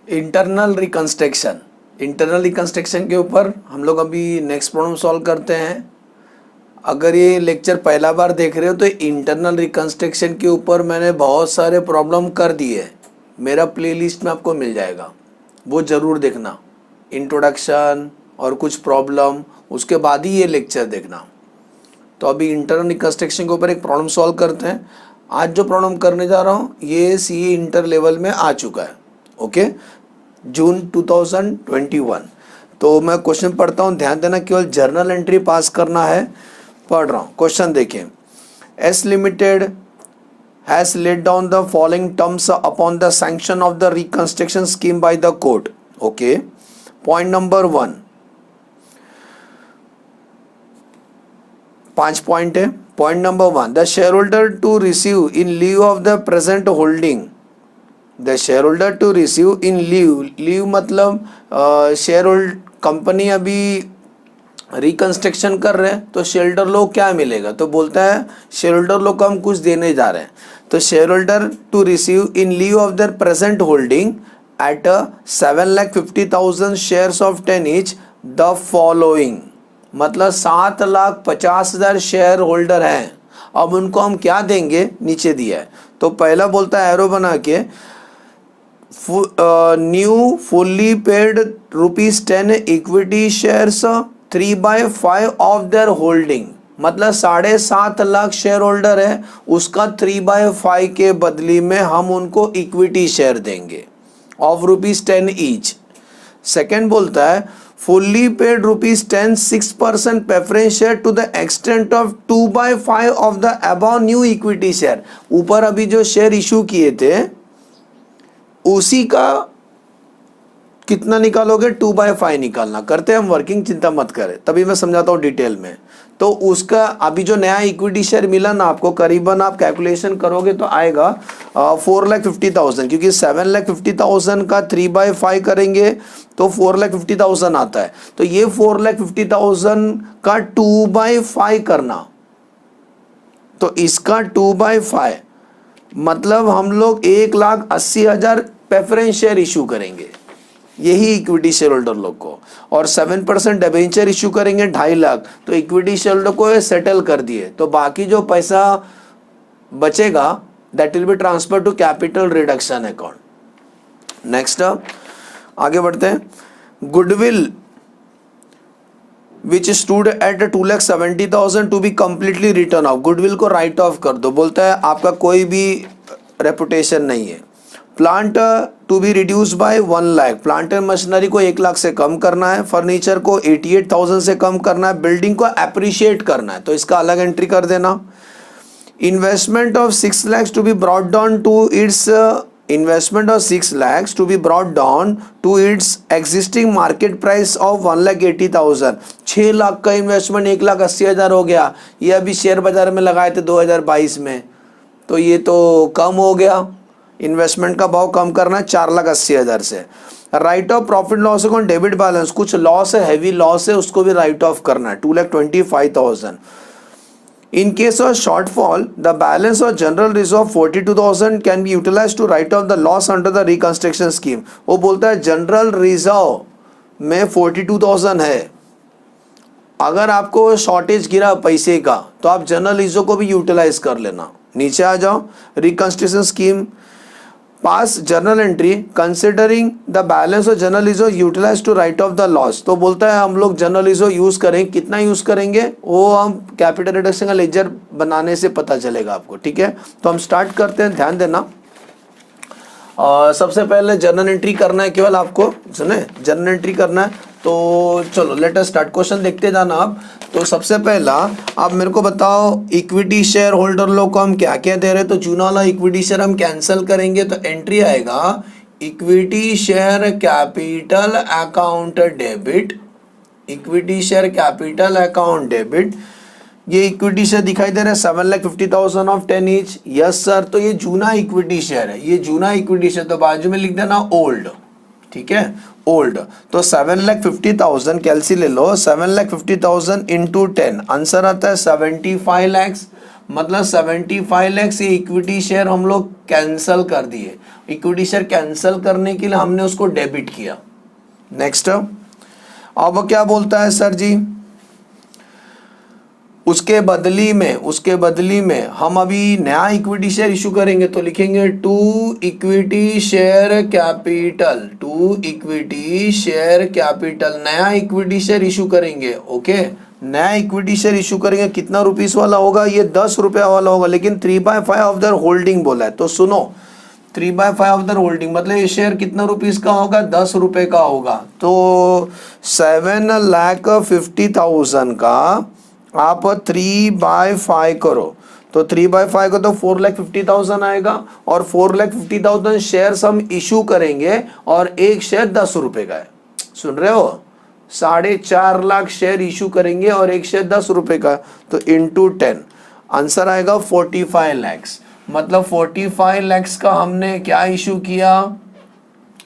Internal reconstruction के ऊपर हम लोग अभी नेक्स्ट प्रॉब्लम सॉल्व करते हैं। अगर ये लेक्चर पहला बार देख रहे हो तो इंटरनल रिकंस्ट्रक्शन के ऊपर मैंने बहुत सारे प्रॉब्लम कर दिए, मेरा प्लेलिस्ट में आपको मिल जाएगा, वो ज़रूर देखना। इंट्रोडक्शन और कुछ प्रॉब्लम, उसके बाद ही ये लेक्चर देखना। तो अभी इंटरनल रिकंस्ट्रक्शन के ऊपर एक प्रॉब्लम सॉल्व करते हैं। आज जो प्रॉब्लम करने जा रहा हूँ ये सीए इंटर लेवल में आ चुका है, ओके, जून 2021। तो मैं क्वेश्चन पढ़ता हूँ, ध्यान देना, केवल जर्नल एंट्री पास करना है। पढ़ रहा हूँ, क्वेश्चन देखें। S limited has laid down the following terms upon the sanction of the reconstruction scheme by the court, okay. Point number 1, 5 point है। Point number 1, the share holder to receive in lieu of the present holding, the share holder to receive in lieu मतलब share hold company अभी reconstruction कर रहे हैं तो share holder लोग क्या मिलेगा, तो बोलता है शेयर होल्डर लोग को हम कुछ देने जा रहे हैं। तो share holder to receive in lieu of their present holding at 7,50,000 shares of 10 each the following, मतलब 7,50,000 शेयर होल्डर हैं। अब उनको हम क्या देंगे, नीचे दिया है। तो पहला बोलता है एरो बना के, new fully paid ₹10 equity shares 3/5 of their holding, मतलब 7.5 लाख शेयर होल्डर है, उसका 3/5 के बदली में हम उनको इक्विटी शेयर देंगे ऑफ ₹10 ईच। सेकेंड बोलता है fully paid ₹10 6% preference share to the extent of 2/5 of the above new equity share, ऊपर अभी जो शेयर इशू किए थे उसी का कितना निकालोगे, 2/5 निकालना। करते हैं हम वर्किंग, चिंता मत करें, तभी मैं समझाता हूँ डिटेल में। तो उसका अभी जो नया इक्विटी शेयर मिला ना आपको, करीबन आप कैलकुलेशन करोगे तो आएगा 4,50,000, क्योंकि 7,50,000 का 3/5 करेंगे तो 4,50,000 आता है। तो ये 4,50,000 का 2/5 करना, तो इसका 2/5 मतलब हम लोग 1,80,000 प्रेफरेंस शेयर इशू करेंगे, यही इक्विटी शेयर होल्डर लोग को, और 7% डिबेंचर इशू करेंगे 2.5 लाख। तो इक्विटी शेयर होल्डर को सेटल कर दिए, तो बाकी जो पैसा बचेगा that will be transfer to capital reduction account. Next आगे बढ़ते हैं। Goodwill which stood at 2,70,000 to be completely written off, goodwill को राइट ऑफ कर दो। बोलता है आपका कोई भी रेपुटेशन नहीं है। Plant to be reduce by 1 lakh, plant and machinery को 1 लाख से कम करना है, फर्नीचर को 88,000 से कम करना है, बिल्डिंग को अप्रिशिएट करना है, तो इसका अलग एंट्री कर देना। Investment of 6 lakhs to be brought down to its, investment of 6 lakhs to be brought down to its existing market price of 1,80,000, 6 lakh का इन्वेस्टमेंट 1,80,000 हो गया। ये अभी शेयर बाजार में लगाए थे 2022 में, तो ये तो कम हो गया, इन्वेस्टमेंट का भाव कम करना है 4,80,000 से। Write off profit loss account debit balance, कुछ लॉस है, हैवी लॉस है, उसको भी राइट ऑफ करना है 2,25,000। In case of shortfall the balance of general reserve 42,000 can be utilise to write off the loss under the reconstruction scheme. वो बोलता है जनरल रिजर्व में 42,000 है, अगर आपको शॉर्टेज गिरा पैसे का तो आप जनरल रिजर्व को भी यूटिलाइज कर लेना। नीचे आ जाओ, reconstruction scheme pass journal entry considering the balance of journal reserve utilise to write off the loss. तो बोलता है हम लोग जर्नल रिजर्व यूज करेंगे, कितना यूज करेंगे वो हम कैपिटल रिडक्शन का लेजर बनाने से पता चलेगा आपको, ठीक है। तो हम स्टार्ट करते हैं, ध्यान देना। सबसे पहले जर्नल एंट्री करना है, केवल आपको सुने जर्नल एंट्री करना है। तो चलो लेट अस स्टार्ट, क्वेश्चन देखते जाना आप। तो सबसे पहला आप मेरे को बताओ इक्विटी शेयर होल्डर लोग को हम क्या क्या दे रहे हैं। तो चुना वाला इक्विटी शेयर हम कैंसिल करेंगे, तो एंट्री आएगा equity share capital account debit, equity share capital account debit. ये इक्विटी शेयर दिखाई दे रहा है 7,50,000 ऑफ 10 ईच, यस सर। तो ये जूना इक्विटी शेयर है, ये जूना इक्विटी शेयर, तो बाजू में लिख देना ओल्ड, ठीक है, ओल्ड। तो 7,50,000 कैलसी ले लो, 7,50,000 इंटू 10, आंसर आता है 75 lakhs, मतलब 75 lakhs ये इक्विटी शेयर हम लोग कैंसल कर दिए। इक्विटी शेयर कैंसिल करने के लिए हमने उसको डेबिट किया। नेक्स्ट, अब क्या बोलता है सर जी, उसके बदली में हम अभी नया इक्विटी शेयर इशू करेंगे, तो लिखेंगे टू इक्विटी शेयर कैपिटल, नया इक्विटी शेयर इशू करेंगे। ओके, नया इक्विटी शेयर इशू करेंगे, कितना रुपीस वाला होगा, ये 10 रुपया वाला होगा, लेकिन 3/5 ऑफ दर होल्डिंग बोला है, तो सुनो 3/5 ऑफ दर होल्डिंग मतलब ये शेयर कितना रुपीस का होगा, 10 रुपए का होगा। तो 7,50,000 का आप 3/5 करो, तो 3/5 को तो 4,50,000 आएगा, और 4,50,000 शेयर्स हम इशू करेंगे, और एक शेयर 10 रुपए का है, सुन रहे हो, 4.5 लाख शेयर इशू करेंगे और एक शेयर 10 रुपए का, तो इंटू 10 आंसर आएगा 45 लैक्स। मतलब 45 लैक्स का हमने क्या इशू किया,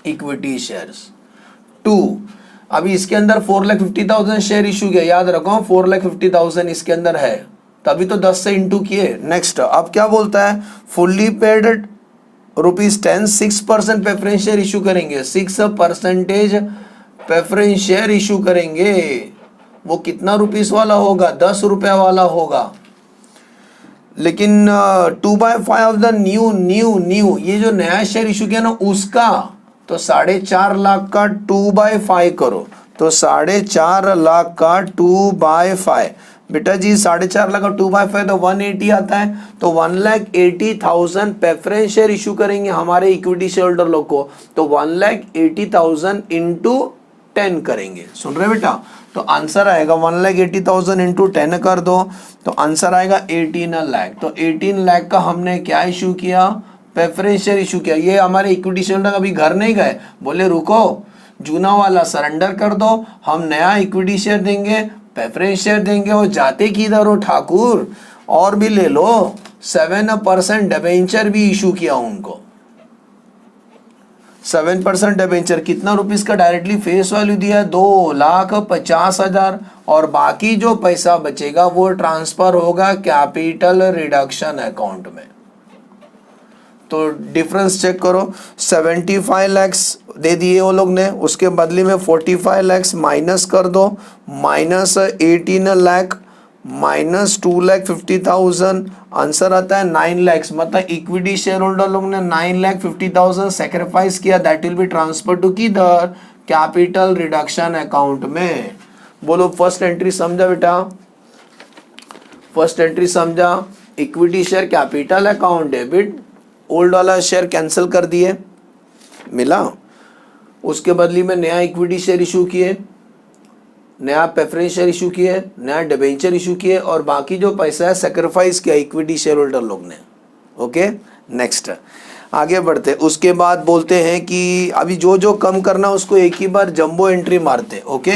इक्विटी शेयर्स। 2, अभी इसके अंदर 4,50,000 शेयर इशू किया, याद रखो 4,50,000 इसके अंदर है, तभी तो 10 से इंटू किए। नेक्स्ट, अब क्या बोलता है, fully paid ₹10, 6% preference share issue करेंगे, 6% प्रेफरेंस शेयर इशू करेंगे, वो कितना रुपीस वाला होगा, 10 रुपया वाला होगा। लेकिन 2/5 ऑफ द न्यू ये जो नया शेयर इशू किया ना उसका, तो 4.5 लाख का 2/5 करो, तो 4.5 लाख का 2/5, बेटा जी 4.5 लाख का 2/5 तो 180 आता है, तो 1,80,000 प्रेफरेंस शेयर इशू करेंगे हमारे इक्विटी शेयर होल्डर लोग को, तो 1,80,000 इंटू 10 करेंगे, सुन रहे बेटा, तो आंसर आएगा 1,80,000 इंटू 10 कर दो, तो आंसर आएगा 18 लाख। तो 18 लाख का हमने क्या इशू किया, प्रेफरेंस शेयर इशू किया। ये हमारे इक्विटी शेयर होल्डर अभी घर नहीं गए, बोले रुको जूना वाला सरेंडर कर दो, हम नया इक्विटी शेयर देंगे, प्रेफरेंस शेयर देंगे, और जाते किधर हो ठाकुर, और भी ले लो, 7% डिबेंचर भी इशू किया उनको, 7% डिबेंचर, कितना रुपीस का डायरेक्टली फेस वैल्यू दिया, 2,50,000, और बाकी जो पैसा बचेगा वो ट्रांसफर होगा कैपिटल रिडक्शन अकाउंट में। तो डिफरेंस चेक करो, 75 लैक्स दे दिए वो लोग ने, उसके बदले में 45 लैक्स माइनस कर दो, माइनस 18 लाख माइनस 2,50,000, आंसर आता है 9 लैक्स। मतलब इक्विटी शेयर होल्डर लोग ने 9,50,000 सेक्रीफाइस किया, that will be transfer to किधर, कैपिटल रिडक्शन अकाउंट में। बोलो फर्स्ट एंट्री समझा बेटा, फर्स्ट एंट्री समझा, equity share capital account debit, old वाला शेयर कैंसिल कर दिए, मिला, उसके बदले में नया इक्विटी शेयर इशू किए, नया प्रेफरेंस शेयर इशू किए, नया डिबेंचर इशू किए, और बाकी जो पैसा है सेक्रीफाइस किया इक्विटी शेयर होल्डर लोग ने। ओके, नेक्स्ट आगे बढ़ते, उसके बाद बोलते हैं कि अभी जो जो कम करना उसको एक ही बार जंबो एंट्री मारते। ओके,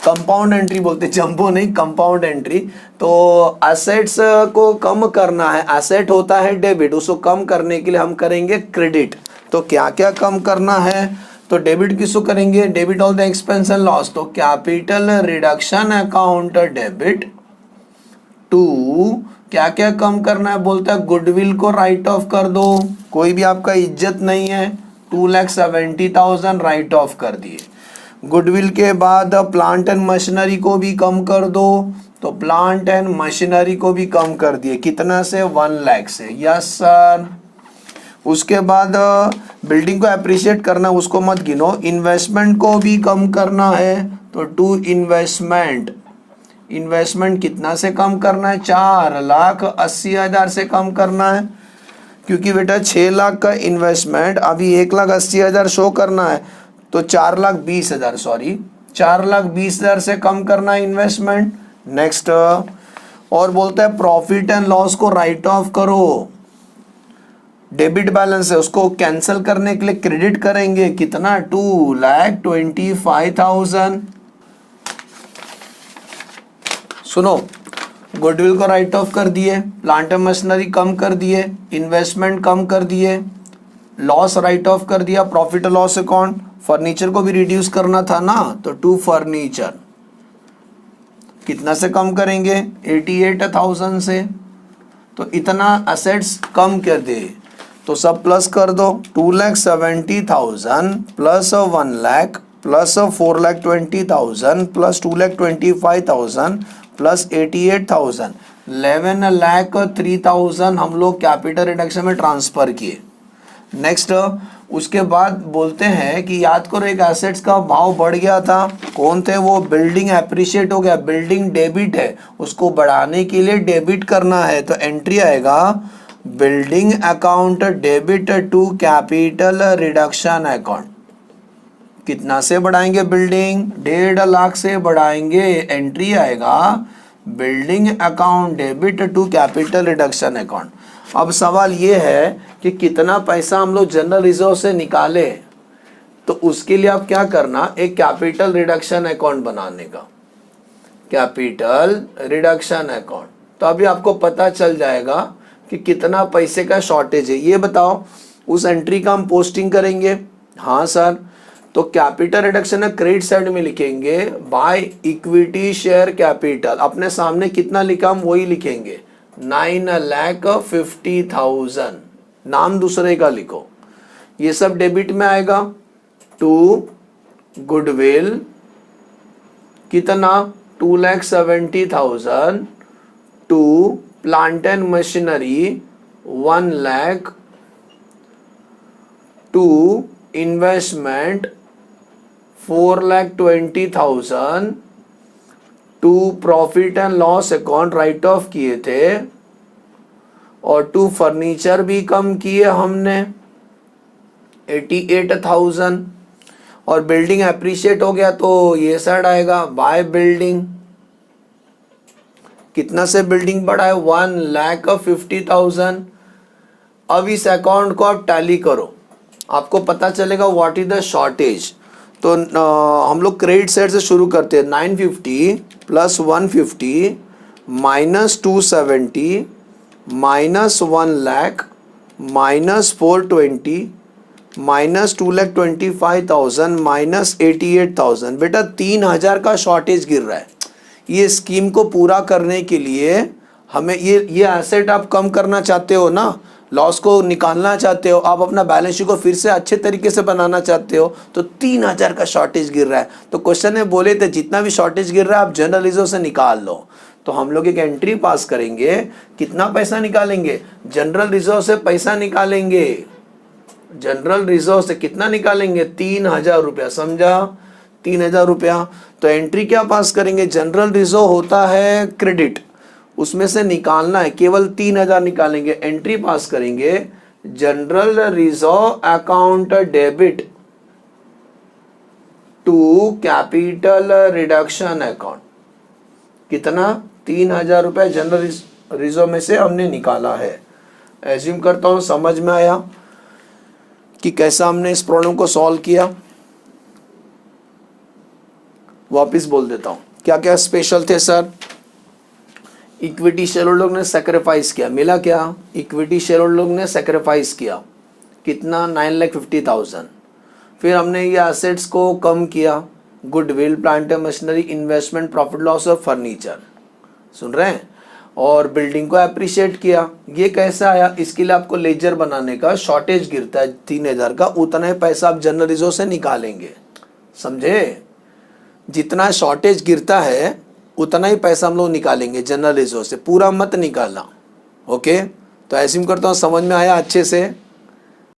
कंपाउंड एंट्री बोलते, जंबो नहीं कंपाउंड एंट्री। तो एसेट्स को कम करना है, एसेट होता है डेबिट, उसको कम करने के लिए हम करेंगे क्रेडिट। तो क्या क्या कम करना है, तो डेबिट किसको करेंगे, debit all the expense and loss, तो capital reduction account debit to, क्या क्या कम करना है, बोलता है गुडविल को राइट ऑफ कर दो, कोई भी आपका इज्जत नहीं है, 2,70,000 राइट ऑफ कर दिए। गुडविल के बाद प्लांट एंड मशीनरी को भी कम कर दो, तो प्लांट एंड मशीनरी को भी कम कर दिए, कितना से, 1 लाख से, यस सर। उसके बाद बिल्डिंग को अप्रिशिएट करना, उसको मत गिनो, इन्वेस्टमेंट को भी कम करना है, तो टू इन्वेस्टमेंट, इन्वेस्टमेंट कितना से कम करना है, 4,80,000 से कम करना है, क्योंकि बेटा 6 लाख का इन्वेस्टमेंट अभी 1,80,000 शो करना है, तो 4,20,000 सॉरी 4,20,000 से कम करना है इन्वेस्टमेंट। नेक्स्ट, और बोलता है प्रॉफिट एंड लॉस को राइट ऑफ करो, डेबिट बैलेंस है उसको कैंसिल करने के लिए क्रेडिट करेंगे, कितना, 2,25,000। सुनो, गुडविल को राइट ऑफ कर दिए, प्लांट एंड मशीनरी कम कर दिए, इन्वेस्टमेंट कम कर दिए, लॉस राइट ऑफ कर दिया, प्रॉफिट और लॉस अकाउंट, फर्नीचर को भी रिड्यूस करना था ना, तो टू फर्नीचर कितना से कम करेंगे, 88,000 से, तो इतना असेट्स कम कर दे। तो तो सब प्लस कर दो, 2,70,000 plus 1 lakh plus 4,20,000 plus 2,25,000 plus 88,000, 11,03,000 हम लोग कैपिटल रिडक्शन में ट्रांसफर किए। नेक्स्ट उसके बाद बोलते हैं कि याद करो एक एसेट्स का भाव बढ़ गया था, कौन थे वो, बिल्डिंग एप्रिशिएट हो गया, बिल्डिंग डेबिट है, उसको बढ़ाने के लिए डेबिट करना है, तो एंट्री आएगा building account debit to capital reduction account. कितना से बढ़ाएंगे बिल्डिंग, 1.5 लाख से बढ़ाएंगे, एंट्री आएगा building account debit to capital reduction account. अब सवाल ये है कि कितना पैसा हम लोग जनरल रिजर्व से निकाले, तो उसके लिए आप क्या करना, एक कैपिटल रिडक्शन अकाउंट बनाने का, कैपिटल रिडक्शन अकाउंट। तो अभी आपको पता चल जाएगा कि कितना पैसे का शॉर्टेज है। ये बताओ उस एंट्री का हम पोस्टिंग करेंगे, हाँ सर, तो कैपिटल रिडक्शन क्रेडिट साइड में लिखेंगे बाय इक्विटी शेयर कैपिटल, अपने सामने कितना लिखा हम वही लिखेंगे, 9,50,000, नाम दूसरे का लिखो, ये सब डेबिट में आएगा। टू गुडविल कितना, 2,70,000, to plant and machinery 1 lakh, to investment 4,20,000, to profit and loss account write off किए थे, और टू फर्नीचर भी कम किए हमने 88,000, और बिल्डिंग एप्रिशिएट हो गया तो ये साइड आएगा बाय बिल्डिंग। कितना से बिल्डिंग बढ़ा है, 1,50,000। अब इस अकाउंट को आप टैली करो, आपको पता चलेगा व्हाट इज द शॉर्टेज। तो हम लोग क्रेडिट साइड से शुरू करते हैं, 950 plus 150 minus 270 minus 1 lakh minus 420 minus 2,25,000 minus 88,000। बेटा 3,000 का शॉर्टेज गिर रहा है। ये स्कीम को पूरा करने के लिए हमें ये एसेट आप कम करना चाहते हो ना, लॉस को निकालना चाहते हो, आप अपना बैलेंस शीट को फिर से अच्छे तरीके से बनाना चाहते हो, तो 3,000 का शॉर्टेज गिर रहा है। तो क्वेश्चन में बोले थे जितना भी शॉर्टेज गिर रहा है आप जनरल रिजर्व से निकाल लो। तो हम लोग एक एंट्री पास करेंगे, कितना पैसा निकालेंगे, जनरल रिजर्व से पैसा निकालेंगे, जनरल रिजर्व से कितना निकालेंगे, 3,000 रुपया, समझा, 3,000 रुपया। तो एंट्री क्या पास करेंगे, जनरल रिजर्व होता है क्रेडिट, उसमें से निकालना है, केवल 3,000 निकालेंगे, एंट्री पास करेंगे general reserve account debit to capital reduction account. कितना, 3,000 रुपये जनरल रिजर्व में से हमने निकाला है। एज्यूम करता हूं समझ में आया कि कैसा हमने इस प्रॉब्लम को सॉल्व किया। वापस बोल देता हूं क्या क्या स्पेशल थे सर। इक्विटी शेयर होल्डर ने सेक्रीफाइस किया, मिला क्या, इक्विटी शेयर होल्डर ने सेक्रीफाइस किया, कितना, 9,50,000। फिर हमने ये एसेट्स को कम किया, goodwill, plant and machinery, investment, profit loss और फर्नीचर, सुन रहे हैं, और बिल्डिंग को अप्रिशिएट किया। ये कैसा आया, इसके लिए आपको लेजर बनाने का, शॉर्टेज गिरता है 3,000 का, उतना ही पैसा आप जनरल रिजर्व से निकालेंगे, समझे, जितना शॉर्टेज गिरता है उतना ही पैसा हम लोग निकालेंगे जनरल रिजर्व से, पूरा मत निकालना। ओके, तो ऐसे करता हूँ समझ में आया अच्छे से।